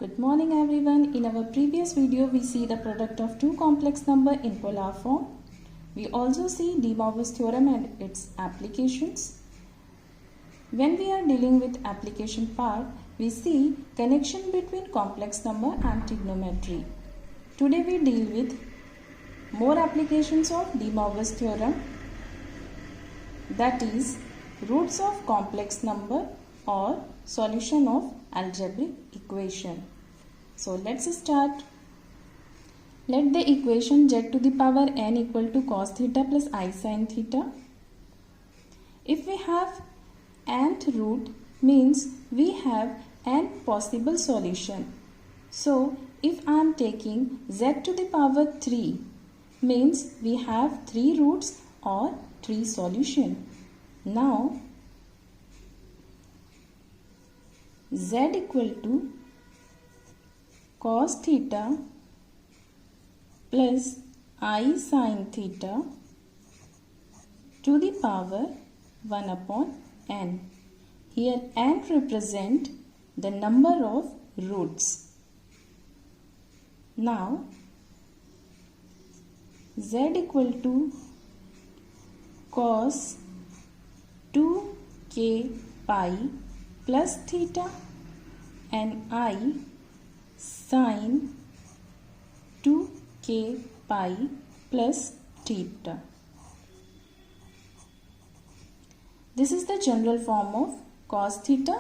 Good morning everyone. In our previous video we see the product of two complex number in polar form. We also see De Moivre's theorem and its applications. When we are dealing with application part, we see connection between complex number and trigonometry. Today we deal with more applications of De Moivre's theorem, that is roots of complex number or solution of algebraic equation. So let's start. Let the equation z to the power n equal to cos theta plus I sin theta. If we have nth root, means we have n possible solution. So if I am taking z to the power 3, means we have 3 roots or 3 solution. Now z equal to cos theta plus I sin theta to the power 1 upon n. Here n represent the number of roots. Now z equal to cos 2k pi plus theta and I sin 2k pi plus theta. This is the general form of cos theta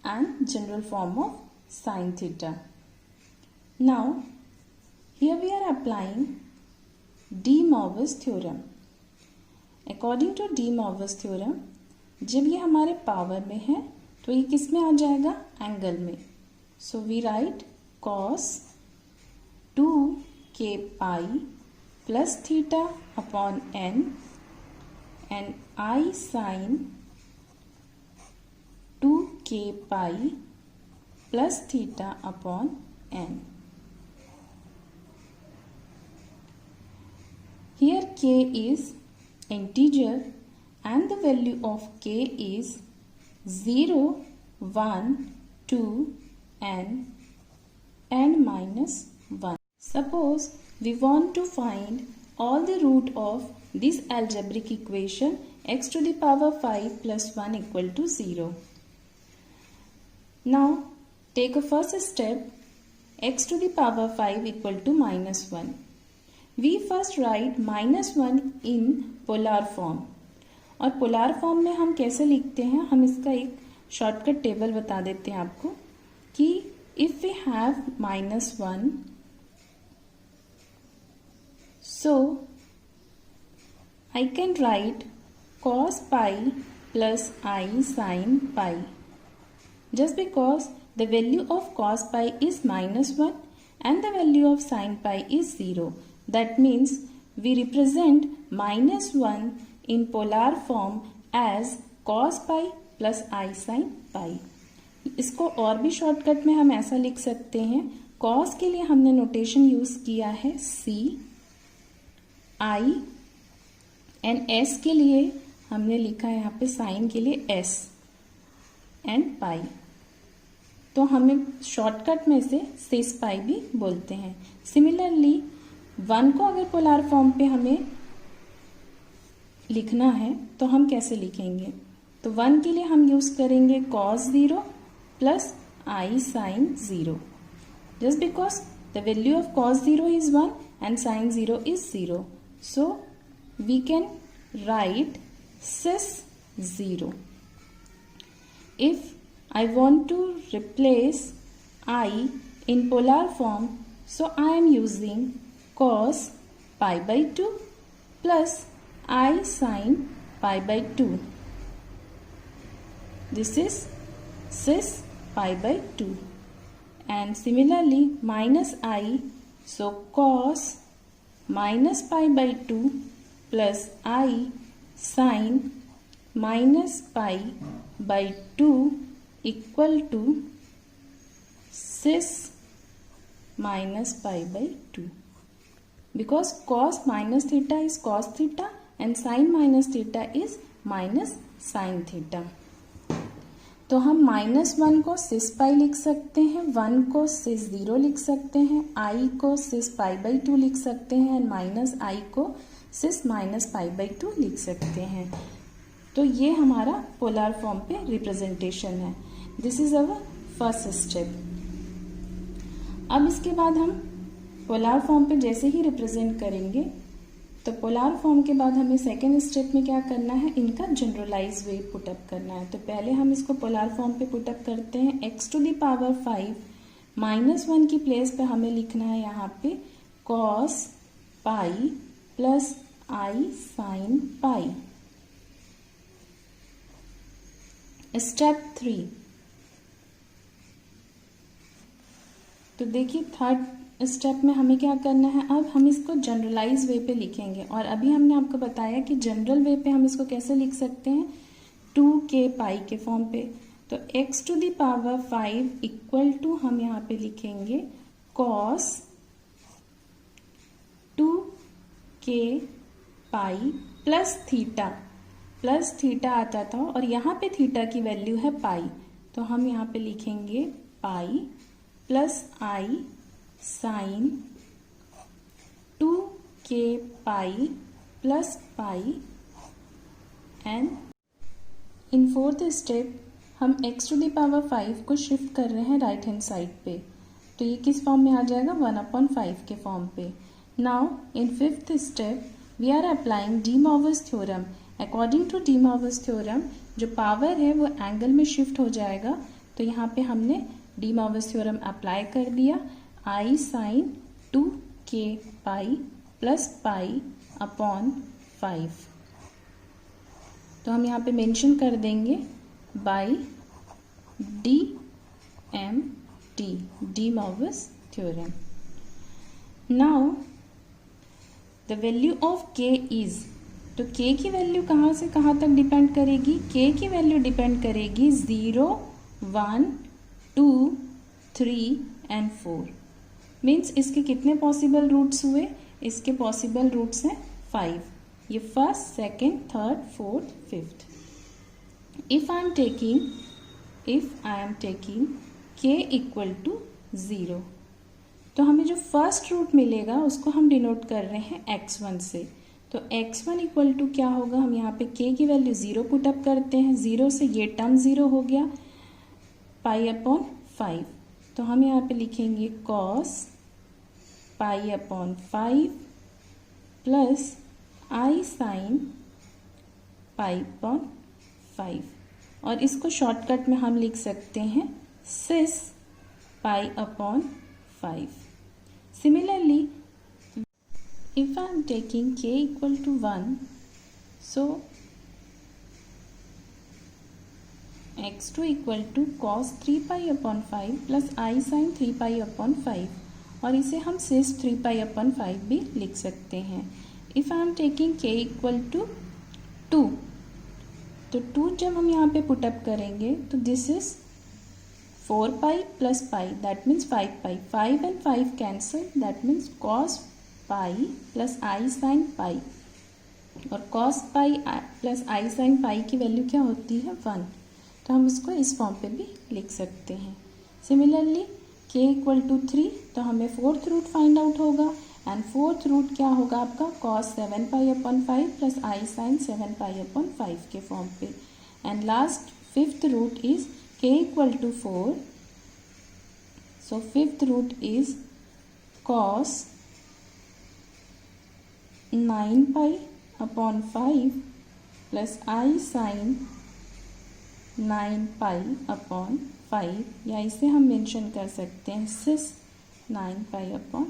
and general form of sin theta. Now here we are applying De Moivre's theorem. According to De Moivre's theorem, जब ये हमारे power में है तो ये किस में आ जाएगा? एंगल में. So we write cos 2k pi plus theta upon n and I sin 2k pi plus theta upon n. Here k is integer and the value of k is 0, 1, 2 and n minus 1. Suppose we want to find all the root of this algebraic equation x to the power 5 plus 1 equal to 0. Now take a first step, x to the power 5 equal to minus 1. We first write minus 1 in polar form. और polar form में हम कैसे लिखते हैं, हम इसका एक shortcut table बता देते हैं आपको कि if we have minus 1, so I can write cos pi plus I sin pi, just because the value of cos pi is minus 1 and the value of sin pi is 0. That means we represent minus 1 in polar form as cos pi plus I sin pi. इसको और भी shortcut में हम ऐसा लिख सकते हैं. cos के लिए हमने नोटेशन यूज किया है c, I एंड s के लिए हमने लिखा है यहाँ पे sin के लिए s एंड pi. तो हमें शॉर्टकट में से सिस पाई भी बोलते हैं. सिमिलरली 1 को अगर पोलार फॉर्म पे हमें लिखना है तो हम कैसे लिखेंगे? तो 1 के लिए हम यूज करेंगे cos 0 plus I sin 0, just because the value of cos 0 is 1 and sin 0 is 0. So we can write cis 0. If I want to replace I in polar form, so I am using cos pi by 2 plus I sin pi by 2. This is cis pi by 2. And similarly minus I, so cos minus pi by 2 plus I sin minus pi by 2 equal to cis minus pi by 2. Because cos minus theta is cos theta and sin minus theta is minus sin theta. तो हम -1 को सिस पाई लिख सकते हैं, 1 को सिस 0 लिख सकते हैं, I को सिस π/2 लिख सकते हैं एंड -I को सिस -π/2 लिख सकते हैं। तो ये हमारा पोलर फॉर्म पे रिप्रेजेंटेशन है। This is our first step. अब इसके बाद हम पोलर फॉर्म पे जैसे ही रिप्रेजेंट करेंगे, तो पोलर फॉर्म के बाद हमें सेकेंड स्टेप में क्या करना है, इनका जनरलाइज वे पुटअप करना है। तो पहले हम इसको पोलर फॉर्म पे पुटअप करते हैं। x⁵ -1 की प्लेस पे हमें लिखना है यहाँ पे cos pi plus I sin pi. Step 3, तो देखिए थर्ड स्टेप में हमें क्या करना है, अब हम इसको जनरलाइज वे पे लिखेंगे। और अभी हमने आपको बताया कि जनरल वे पे हम इसको कैसे लिख सकते हैं, 2k पाई के फॉर्म पे। तो x⁵ इक्वल टू हम यहाँ पे लिखेंगे cos 2k pi plus theta आता था और यहाँ पे थीटा की वैल्यू है पाई, तो हम यहाँ पे लिखेंगे pi plus I sine 2k pi plus pi. And in fourth step हम x⁵ को शिफ्ट कर रहे हैं राइट हैंड साइड पे, तो ये किस फॉर्म में आ जाएगा, 1/5 के फॉर्म पे। Now in fifth step we are applying De Morgan's theorem. According to De Morgan's theorem जो पावर है वो एंगल में शिफ्ट हो जाएगा, तो यहाँ पे हमने डी मॉर्गन्स थ्योरम अप्लाई कर दिया। I sine 2k pi plus pi upon 5, तो हम यहाँ पे मेंशन कर देंगे by DMT, De Morgan's theorem. Now the value of k is, तो k की वैल्यू कहाँ से कहाँ तक डिपेंड करेगी, k की वैल्यू डिपेंड करेगी 0, 1, 2, 3 एंड 4। मीन्स इसके कितने पॉसिबल रूट्स हुए, इसके पॉसिबल रूट्स हैं 5। ये first, second, third, fourth, fifth. If I am taking k equal to 0, तो हमें जो फर्स्ट रूट मिलेगा उसको हम डिनोट कर रहे हैं x1 से। तो x1 इक्वल टू क्या होगा, हम यहाँ पे k की वैल्यू 0 पुटअप करते हैं, 0 से ये टर्म 0 हो गया, पाई अपॉन 5। तो हम यहाँ पे लिखेंगे cos pi upon 5 plus I sine pi upon 5, और इसको शॉर्टकट में हम लिख सकते हैं cis pi upon 5। Similarly if I am taking k equal to 1, so x2 equal to cos 3 pi upon 5 plus I sin 3 pi upon 5, और इसे हम सिस 3 pi upon 5 भी लिख सकते हैं। if I am taking k equal to 2, तो 2 जब हम यहाँ पे पुटअप करेंगे तो this is 4 pi plus pi, that means 5 pi, 5 and 5 cancel, that means cos pi plus I sine पाई, और cos pi plus I sine पाई की वैल्यू क्या होती है 1, तो हम उसको इस फॉर्म पे भी लिख सकते हैं। सिमिलरली k इक्वल टू 3, तो हमें फोर्थ रूट फाइंड आउट होगा, एंड फोर्थ रूट क्या होगा आपका cos 7 pi upon 5 plus I sine 7 pi upon 5 के फॉर्म पे। And last fifth root is k equal to 4, so fifth root is cos 9 pi upon 5 plus I sine 9 pi upon 5, या इसे हम mention कर सकते हैं सिस 9 पाई अपॉन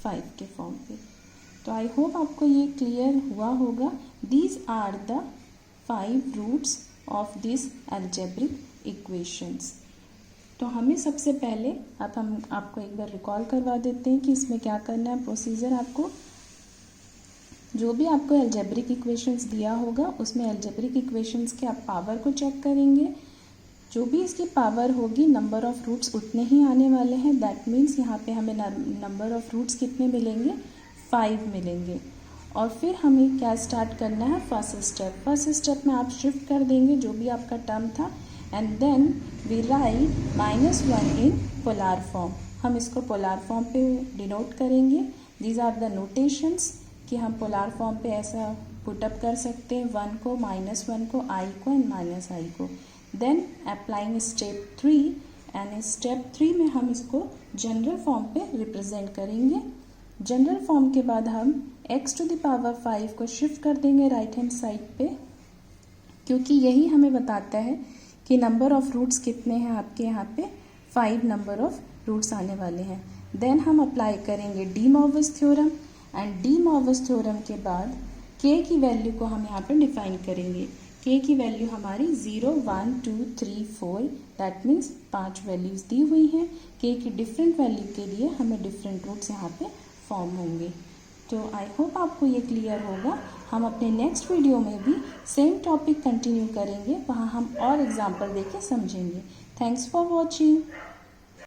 5 के form पे। तो आई होप आपको ये क्लियर हुआ होगा। These are the 5 roots of this algebraic equations. तो हमें सबसे पहले अब हम आपको एक बार रिकॉल करवा देते हैं कि इसमें क्या करना है प्रोसीजर। आपको जो भी आपको अलजेब्रिक इक्वेशंस दिया होगा उसमें अलजेब्रिक इक्वेशंस के आप पावर को चेक करेंगे। जो भी इसकी पावर होगी नंबर ऑफ रूट्स उतने ही आने वाले हैं। दैट मीन्स यहाँ पे हमें नंबर ऑफ रूट्स कितने मिलेंगे, 5 मिलेंगे। और फिर हमें क्या स्टार्ट करना है, फर्स्ट स्टेप। फर्स्ट स्टेप में आप शिफ्ट कर देंगे जो भी आपका टर्म था and then we write -1 in polar form. हम इसको पोलर फॉर्म पे डिनोट करेंगे। दीज आर द नोटेशंस कि हम पोलर फॉर्म पे ऐसा पुटअप कर सकते हैं, 1 को, -1 को, i को एंड -i को। Then applying step 3 and step 3 में हम इसको जनरल फॉर्म पे रिप्रेजेंट करेंगे। जनरल फॉर्म के बाद हम x⁵ को शिफ्ट कर देंगे राइट हैंड साइड पे, क्योंकि यही हमें बताता है कि नंबर ऑफ रूट्स कितने हैं आपके यहाँ पे, 5 नंबर ऑफ रूट्स आने वाले हैं। देन हम अप्लाई करेंगे de Moivre's theorem and de Moivre's theorem के बाद k की वैल्यू को हम यहाँ पे डिफाइन करेंगे। k की वैल्यू हमारी 0, 1, 2, 3, 4 दैट मीन्स 5 वैल्यूज़ दी हुई हैं। k की डिफरेंट वैल्यू के लिए हमें डिफरेंट रूट्स यहाँ पे फॉर्म होंगे। तो आई होप आपको ये क्लियर होगा। हम अपने नेक्स्ट वीडियो में भी सेम टॉपिक कंटिन्यू करेंगे, वहाँ हम और एग्जाम्पल देके समझेंगे। Thanks for watching.